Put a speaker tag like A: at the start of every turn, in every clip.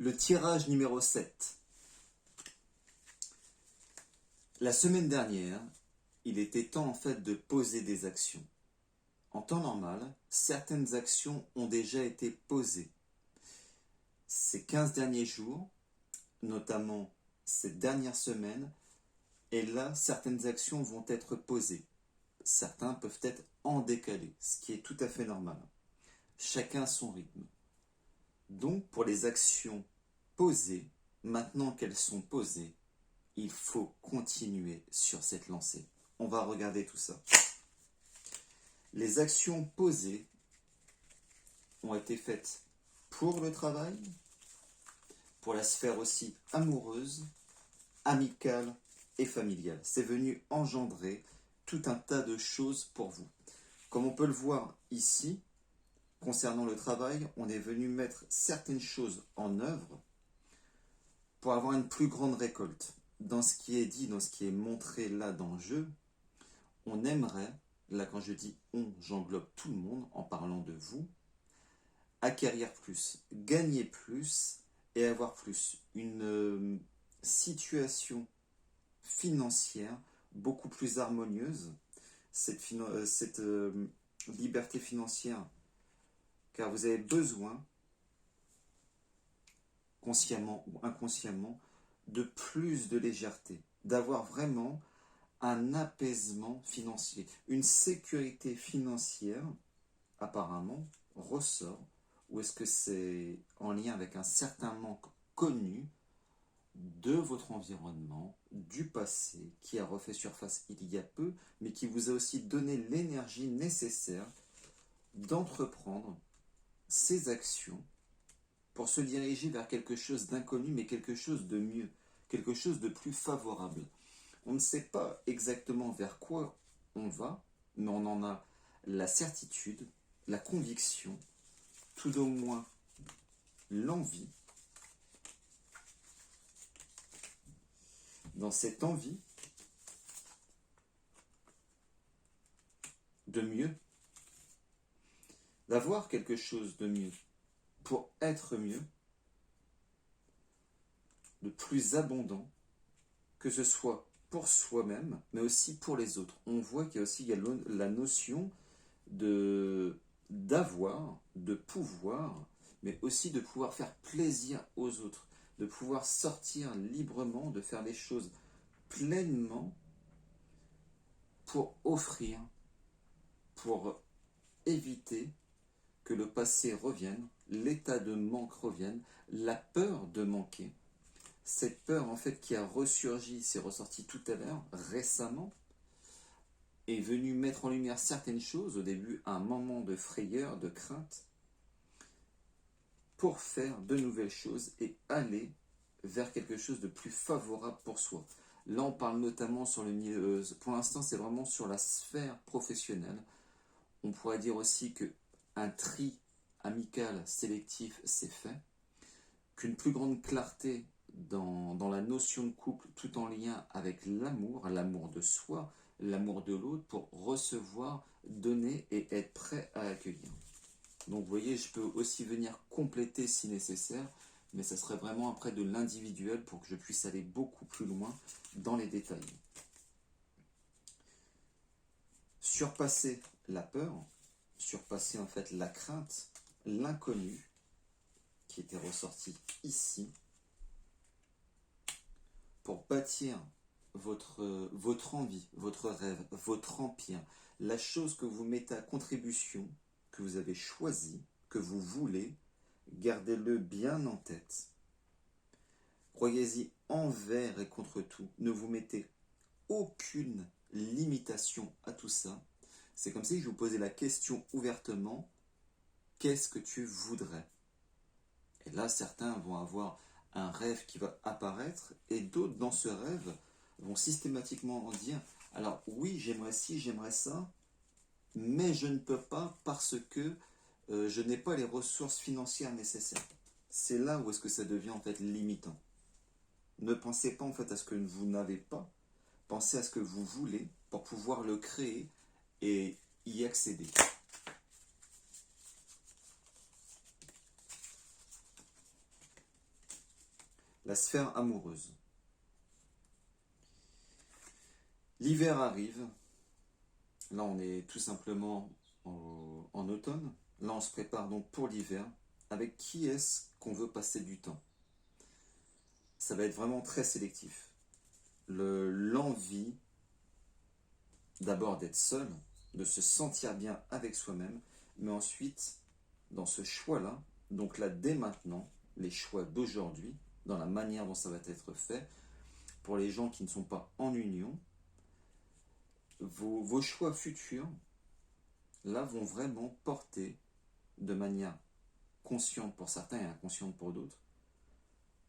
A: Le tirage numéro 7. La semaine dernière, il était temps en fait de poser des actions. En temps normal, certaines actions ont déjà été posées. Ces 15 derniers jours, notamment cette dernière semaine, et là, certaines actions vont être posées. Certains peuvent être en décalé, ce qui est tout à fait normal. Chacun a son rythme. Donc, pour les actions posées, maintenant qu'elles sont posées, il faut continuer sur cette lancée. On va regarder tout ça. Les actions posées ont été faites pour le travail, pour la sphère aussi amoureuse, amicale et familiale. C'est venu engendrer tout un tas de choses pour vous. Comme on peut le voir ici, concernant le travail, on est venu mettre certaines choses en œuvre pour avoir une plus grande récolte. Dans ce qui est dit, dans ce qui est montré là dans le jeu, on aimerait, là quand je dis on, j'englobe tout le monde en parlant de vous, acquérir plus, gagner plus et avoir plus. Une situation financière beaucoup plus harmonieuse, cette liberté financière, car vous avez besoin, consciemment ou inconsciemment, de plus de légèreté, d'avoir vraiment un apaisement financier, une sécurité financière, apparemment, ressort, ou est-ce que c'est en lien avec un certain manque connu de votre environnement, du passé, qui a refait surface il y a peu, mais qui vous a aussi donné l'énergie nécessaire d'entreprendre ces actions pour se diriger vers quelque chose d'inconnu, mais quelque chose de mieux, quelque chose de plus favorable. On ne sait pas exactement vers quoi on va, mais on en a la certitude, la conviction, tout au moins l'envie. Dans cette envie de mieux, d'avoir quelque chose de mieux, pour être mieux, de plus abondant, que ce soit pour soi-même, mais aussi pour les autres. On voit qu'il y a aussi la notion d'avoir, de pouvoir, mais aussi de pouvoir faire plaisir aux autres, de pouvoir sortir librement, de faire les choses pleinement pour offrir, pour éviter que le passé revienne, l'état de manque revienne, la peur de manquer. Cette peur en fait qui a ressurgi, c'est ressorti tout à l'heure, récemment, est venue mettre en lumière certaines choses, au début un moment de frayeur, de crainte, pour faire de nouvelles choses et aller vers quelque chose de plus favorable pour soi. Là on parle notamment sur le milieu, pour l'instant c'est vraiment sur la sphère professionnelle. On pourrait dire aussi qu'un tri amical sélectif s'est fait, qu'une plus grande clarté dans la notion de couple, tout en lien avec l'amour de soi, l'amour de l'autre, pour recevoir, donner et être prêt à accueillir. Donc vous voyez, je peux aussi venir compléter si nécessaire, mais ça serait vraiment après de l'individuel pour que je puisse aller beaucoup plus loin dans les détails. Surpasser la peur, surpasser en fait la crainte, l'inconnu qui était ressorti ici, pour bâtir votre envie, votre rêve, votre empire, la chose que vous mettez à contribution, que vous avez choisi, que vous voulez, gardez-le bien en tête. Croyez-y envers et contre tout. Ne vous mettez aucune limitation à tout ça. C'est comme si je vous posais la question ouvertement, qu'est-ce que tu voudrais ? Et là, certains vont avoir un rêve qui va apparaître et d'autres dans ce rêve vont systématiquement dire alors oui, j'aimerais ci, j'aimerais ça, mais je ne peux pas parce que je n'ai pas les ressources financières nécessaires. C'est là où est-ce que ça devient en fait limitant. Ne pensez pas en fait à ce que vous n'avez pas, pensez à ce que vous voulez pour pouvoir le créer et y accéder. la sphère amoureuse. L'hiver arrive. Là, on est tout simplement en automne. Là, on se prépare donc pour l'hiver. Avec qui est-ce qu'on veut passer du temps? Ça va être vraiment très sélectif. L'envie d'abord d'être seul, de se sentir bien avec soi-même, mais ensuite, dans ce choix-là, donc là, dès maintenant, les choix d'aujourd'hui, dans la manière dont ça va être fait, pour les gens qui ne sont pas en union, vos choix futurs, là, vont vraiment porter de manière consciente pour certains et inconsciente pour d'autres,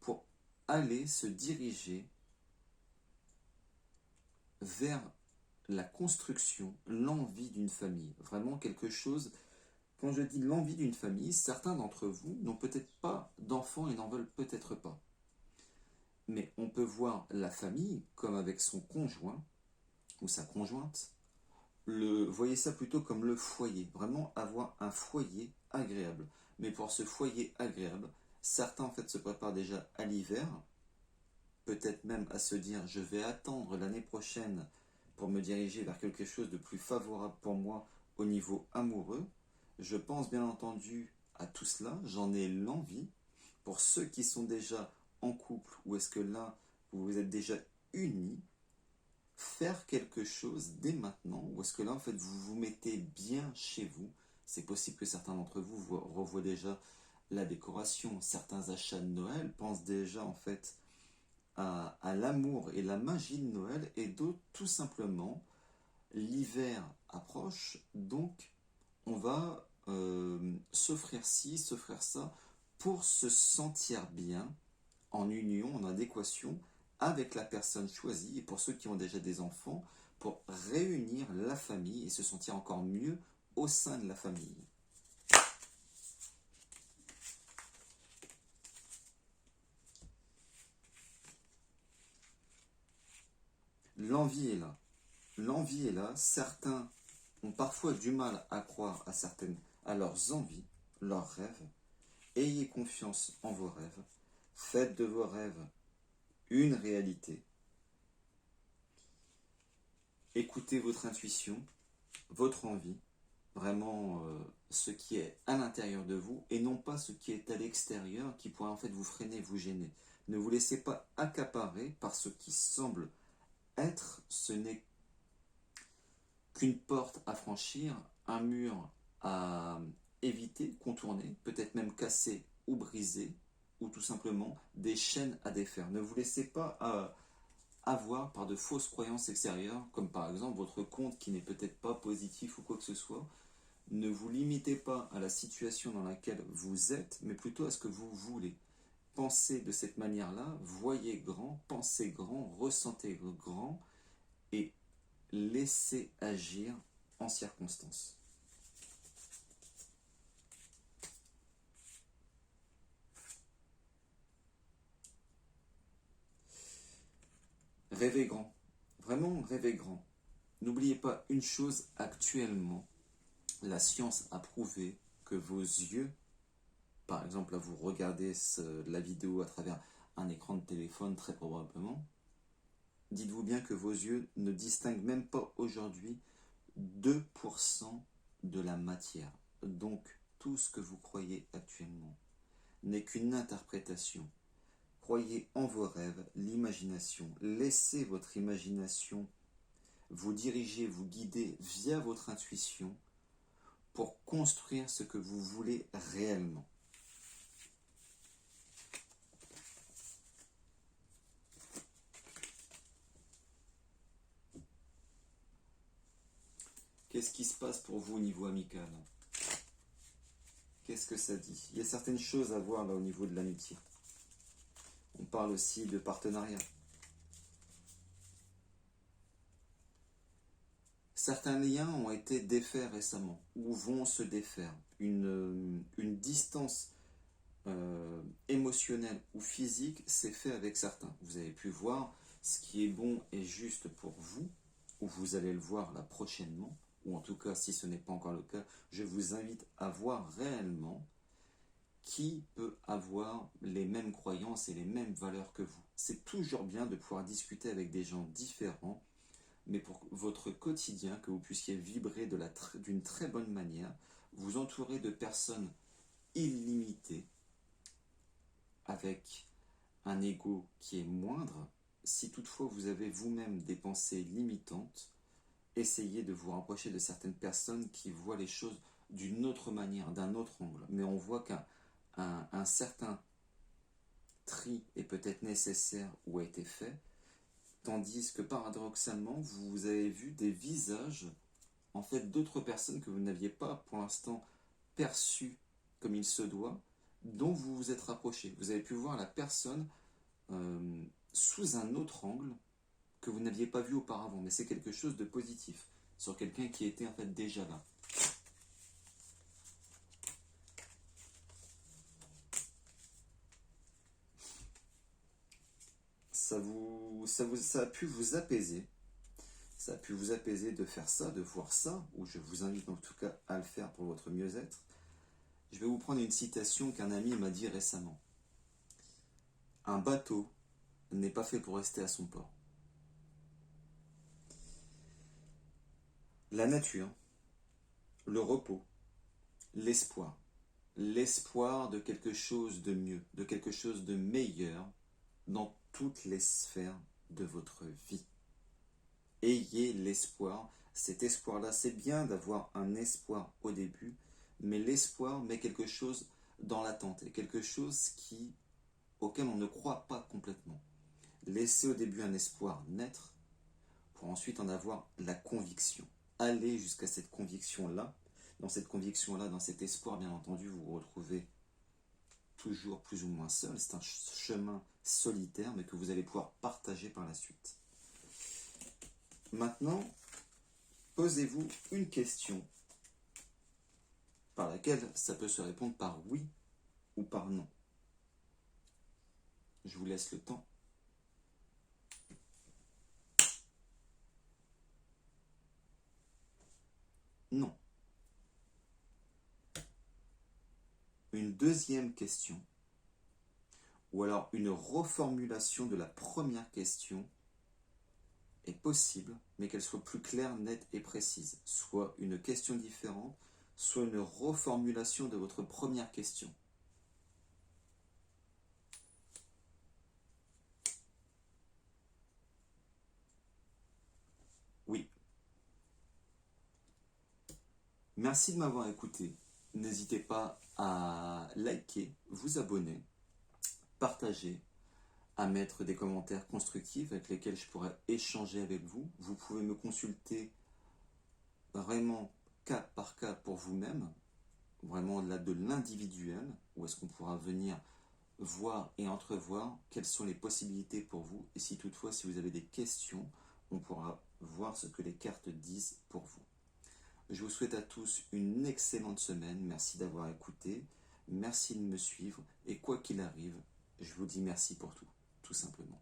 A: pour aller se diriger vers la construction, l'envie d'une famille. Vraiment quelque chose, quand je dis l'envie d'une famille, certains d'entre vous n'ont peut-être pas d'enfants et n'en veulent peut-être pas. Mais on peut voir la famille comme avec son conjoint ou sa conjointe. Voyez ça plutôt comme le foyer. Vraiment avoir un foyer agréable. Mais pour ce foyer agréable, certains en fait se préparent déjà à l'hiver, peut-être même à se dire je vais attendre l'année prochaine pour me diriger vers quelque chose de plus favorable pour moi au niveau amoureux. Je pense bien entendu à tout cela, j'en ai l'envie. Pour ceux qui sont déjà en couple, ou est-ce que là, vous vous êtes déjà unis, faire quelque chose dès maintenant, ou est-ce que là, en fait, vous vous mettez bien chez vous. C'est possible que certains d'entre vous revoient déjà la décoration, certains achats de Noël, pensent déjà, en fait, à l'amour et la magie de Noël, et d'autres, tout simplement, l'hiver approche, donc on va s'offrir ci, s'offrir ça, pour se sentir bien, en union, en adéquation avec la personne choisie, et pour ceux qui ont déjà des enfants, pour réunir la famille et se sentir encore mieux au sein de la famille. L'envie est là. L'envie est là. Certains ont parfois du mal à croire à leurs envies, leurs rêves. Ayez confiance en vos rêves. Faites de vos rêves une réalité. Écoutez votre intuition, votre envie, vraiment ce qui est à l'intérieur de vous et non pas ce qui est à l'extérieur qui pourrait en fait vous freiner, vous gêner. Ne vous laissez pas accaparer par ce qui semble être, ce n'est qu'une porte à franchir, un mur à éviter, contourner, peut-être même casser ou briser, ou tout simplement des chaînes à défaire. Ne vous laissez pas avoir par de fausses croyances extérieures, comme par exemple votre compte qui n'est peut-être pas positif ou quoi que ce soit. Ne vous limitez pas à la situation dans laquelle vous êtes, mais plutôt à ce que vous voulez. Pensez de cette manière-là, voyez grand, pensez grand, ressentez grand et laissez agir en circonstance. Rêvez grand, vraiment rêvez grand. N'oubliez pas une chose actuellement, la science a prouvé que vos yeux, par exemple là vous regardez la vidéo à travers un écran de téléphone très probablement, dites-vous bien que vos yeux ne distinguent même pas aujourd'hui 2% de la matière. Donc tout ce que vous croyez actuellement n'est qu'une interprétation. Croyez en vos rêves, l'imagination. Laissez votre imagination vous diriger, vous guider via votre intuition pour construire ce que vous voulez réellement. Qu'est-ce qui se passe pour vous au niveau amical? Qu'est-ce que ça dit? Il y a certaines choses à voir là au niveau de l'amitié. On parle aussi de partenariat. Certains liens ont été défaits récemment ou vont se défaire. Une distance émotionnelle ou physique s'est fait avec certains. Vous avez pu voir ce qui est bon et juste pour vous, ou vous allez le voir là prochainement, ou en tout cas si ce n'est pas encore le cas, je vous invite à voir réellement qui peut avoir les mêmes croyances et les mêmes valeurs que vous. C'est toujours bien de pouvoir discuter avec des gens différents, mais pour votre quotidien, que vous puissiez vibrer d'une très bonne manière, vous entourer de personnes illimitées, avec un ego qui est moindre. Si toutefois vous avez vous-même des pensées limitantes, essayez de vous rapprocher de certaines personnes qui voient les choses d'une autre manière, d'un autre angle. Mais on voit qu'un certain tri est peut-être nécessaire ou a été fait, tandis que paradoxalement, vous avez vu des visages en fait d'autres personnes que vous n'aviez pas pour l'instant perçues comme il se doit, dont vous vous êtes rapproché. Vous avez pu voir la personne sous un autre angle que vous n'aviez pas vu auparavant, mais c'est quelque chose de positif sur quelqu'un qui était en fait déjà là. Ça a pu vous apaiser. Ça a pu vous apaiser de faire ça, de voir ça, ou je vous invite en tout cas à le faire pour votre mieux-être. Je vais vous prendre une citation qu'un ami m'a dit récemment. Un bateau n'est pas fait pour rester à son port. La nature, le repos, l'espoir. L'espoir de quelque chose de mieux, de quelque chose de meilleur dans toutes les sphères de votre vie. Ayez l'espoir. Cet espoir-là, c'est bien d'avoir un espoir au début, mais l'espoir met quelque chose dans l'attente et quelque chose auquel on ne croit pas complètement. Laissez au début un espoir naître pour ensuite en avoir la conviction. Allez jusqu'à cette conviction-là. Dans cette conviction-là, dans cet espoir, bien entendu, vous vous retrouvez toujours plus ou moins seul. C'est un chemin solitaire, mais que vous allez pouvoir partager par la suite. Maintenant, posez-vous une question par laquelle ça peut se répondre par oui ou par non. Je vous laisse le temps. Non. Une deuxième question, ou alors une reformulation de la première question est possible, mais qu'elle soit plus claire, nette et précise. Soit une question différente, soit une reformulation de votre première question. Oui. Merci de m'avoir écouté. N'hésitez pas à liker, vous abonner, partager, à mettre des commentaires constructifs avec lesquels je pourrais échanger avec vous. Vous pouvez me consulter vraiment cas par cas pour vous-même, vraiment au-delà de l'individuel, où est-ce qu'on pourra venir voir et entrevoir quelles sont les possibilités pour vous. Et si toutefois, si vous avez des questions, on pourra voir ce que les cartes disent pour vous. Je vous souhaite à tous une excellente semaine. Merci d'avoir écouté. Merci de me suivre. Et quoi qu'il arrive, je vous dis merci pour tout, tout simplement.